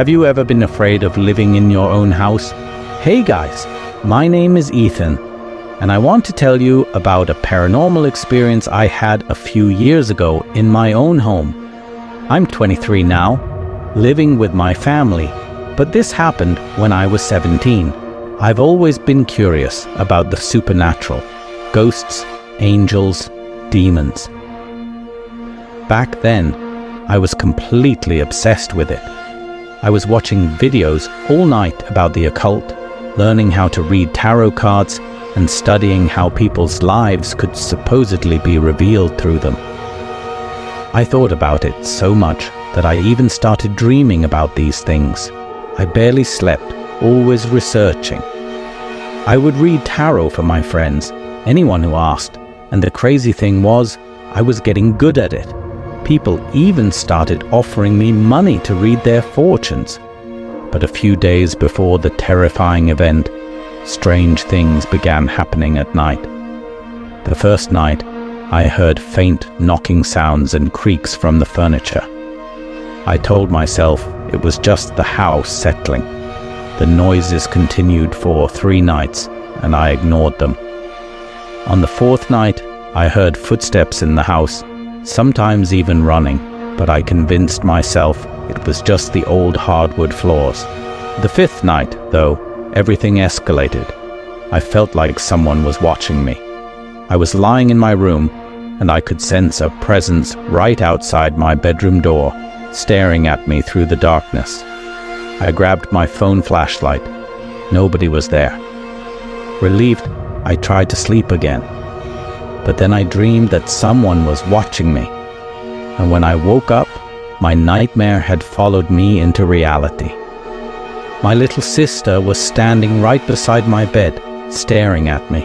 Have you ever been afraid of living in your own house? Hey guys, my name is Ethan, and I want to tell you about a paranormal experience I had a few years ago in my own home. I'm 23 now, living with my family, but this happened when I was 17. I've always been curious about the supernatural, ghosts, angels, demons. Back then, I was completely obsessed with it. I was watching videos all night about the occult, learning how to read tarot cards, and studying how people's lives could supposedly be revealed through them. I thought about it so much that I even started dreaming about these things. I barely slept, always researching. I would read tarot for my friends, anyone who asked, and the crazy thing was, I was getting good at it. People even started offering me money to read their fortunes. But a few days before the terrifying event, strange things began happening at night. The first night, I heard faint knocking sounds and creaks from the furniture. I told myself it was just the house settling. The noises continued for 3 nights, and I ignored them. On the 4th night, I heard footsteps in the house, sometimes even running, but I convinced myself it was just the old hardwood floors. The 5th night, though, everything escalated. I felt like someone was watching me. I was lying in my room, and I could sense a presence right outside my bedroom door, staring at me through the darkness. I grabbed my phone flashlight. Nobody was there. Relieved, I tried to sleep again. But then I dreamed that someone was watching me. And when I woke up, my nightmare had followed me into reality. My little sister was standing right beside my bed, staring at me.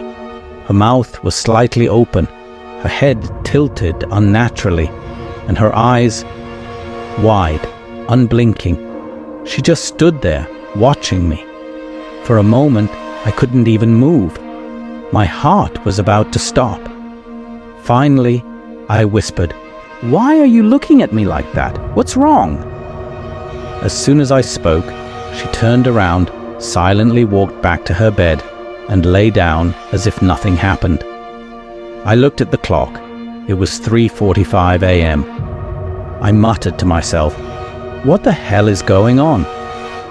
Her mouth was slightly open, her head tilted unnaturally, and her eyes wide, unblinking. She just stood there, watching me. For a moment, I couldn't even move. My heart was about to stop. Finally, I whispered, "Why are you looking at me like that? What's wrong?" As soon as I spoke, she turned around, silently walked back to her bed, and lay down as if nothing happened. I looked at the clock. It was 3:45 a.m. I muttered to myself, "What the hell is going on?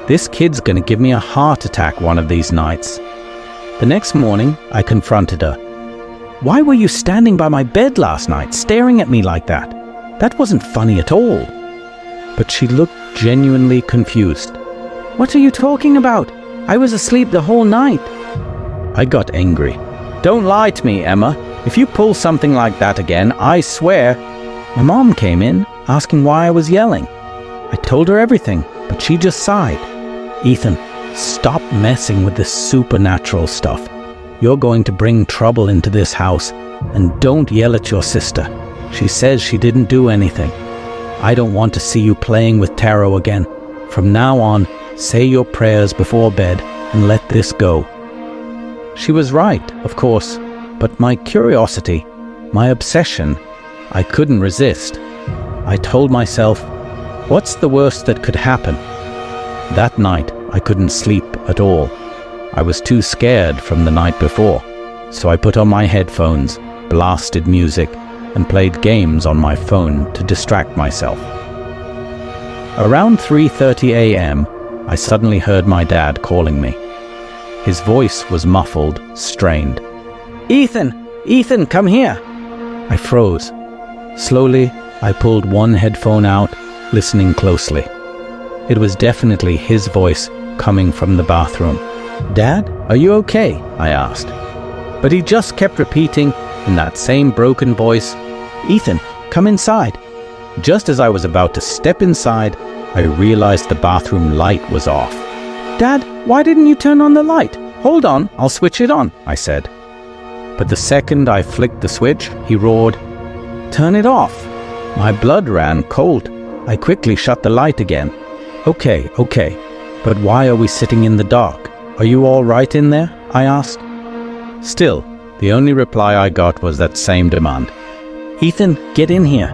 This kid's gonna give me a heart attack one of these nights." The next morning, I confronted her. "Why were you standing by my bed last night, staring at me like that? That wasn't funny at all." But she looked genuinely confused. "What are you talking about? I was asleep the whole night." I got angry. "Don't lie to me, Emma. If you pull something like that again, I swear..." My mom came in, asking why I was yelling. I told her everything, but she just sighed. "Ethan, stop messing with this supernatural stuff. You're going to bring trouble into this house, and don't yell at your sister. She says she didn't do anything. I don't want to see you playing with tarot again. From now on, say your prayers before bed and let this go." She was right, of course, but my curiosity, my obsession, I couldn't resist. I told myself, what's the worst that could happen? That night, I couldn't sleep at all. I was too scared from the night before, so I put on my headphones, blasted music, and played games on my phone to distract myself. Around 3:30 a.m., I suddenly heard my dad calling me. His voice was muffled, strained. "Ethan! Ethan, come here!" I froze. Slowly, I pulled one headphone out, listening closely. It was definitely his voice coming from the bathroom. "Dad, are you okay?" I asked. But he just kept repeating in that same broken voice, "Ethan, come inside." Just as I was about to step inside, I realized the bathroom light was off. "Dad, why didn't you turn on the light? Hold on, I'll switch it on," I said. But the second I flicked the switch, he roared, "Turn it off." My blood ran cold. I quickly shut the light again. Okay, but why are we sitting in the dark? Are you all right in there?" I asked. Still, the only reply I got was that same demand. "Ethan, get in here."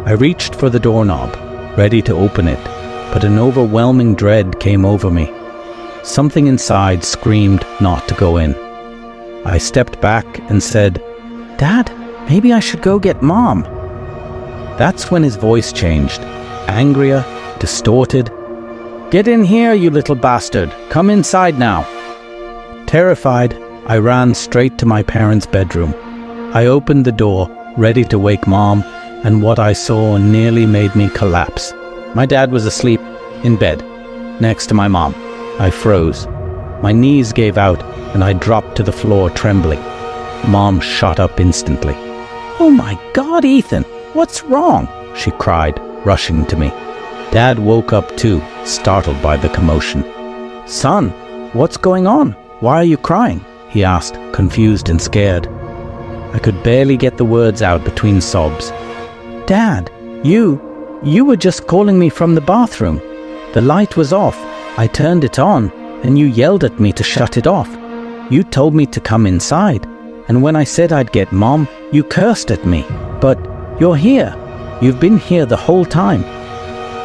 I reached for the doorknob, ready to open it, but an overwhelming dread came over me. Something inside screamed not to go in. I stepped back and said, "Dad, maybe I should go get Mom." That's when his voice changed, angrier, distorted. "Get in here, you little bastard. Come inside now." Terrified, I ran straight to my parents' bedroom. I opened the door, ready to wake Mom, and what I saw nearly made me collapse. My dad was asleep, in bed, next to my mom. I froze. My knees gave out, and I dropped to the floor trembling. Mom shot up instantly. "Oh my God, Ethan, what's wrong?" she cried, rushing to me. Dad woke up too, startled by the commotion. "Son, what's going on? Why are you crying?" he asked, confused and scared. I could barely get the words out between sobs. "Dad, you were just calling me from the bathroom. The light was off. I turned it on, and you yelled at me to shut it off. You told me to come inside, and when I said I'd get Mom, you cursed at me. But you're here. You've been here the whole time."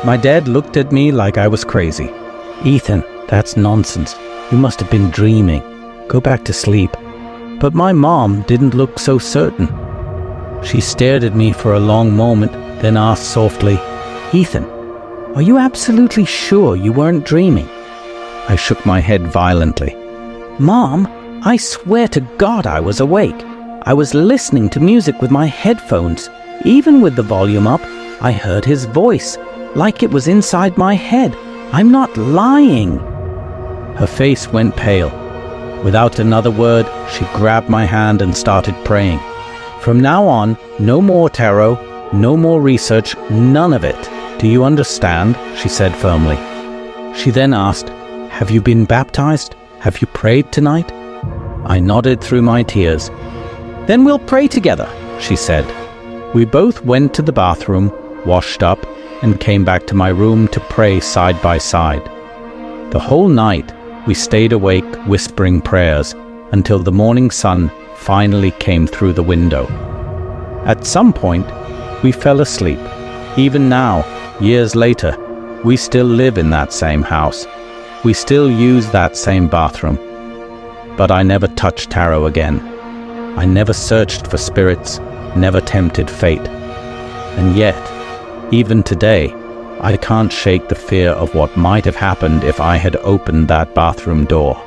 My dad looked at me like I was crazy. "Ethan, that's nonsense. You must have been dreaming. Go back to sleep." But my mom didn't look so certain. She stared at me for a long moment, then asked softly, "Ethan, are you absolutely sure you weren't dreaming?" I shook my head violently. "Mom, I swear to God I was awake. I was listening to music with my headphones. Even with the volume up, I heard his voice, like it was inside my head. I'm not lying." Her face went pale. Without another word, she grabbed my hand and started praying. "From now on, no more tarot, no more research, none of it. Do you understand?" she said firmly. She then asked, "Have you been baptized? Have you prayed tonight?" I nodded through my tears. "Then we'll pray together," she said. We both went to the bathroom, washed up, and came back to my room to pray side by side. The whole night, we stayed awake whispering prayers until the morning sun finally came through the window. At some point, we fell asleep. Even now, years later, we still live in that same house. We still use that same bathroom. But I never touched tarot again. I never searched for spirits, never tempted fate. And yet, even today, I can't shake the fear of what might have happened if I had opened that bathroom door.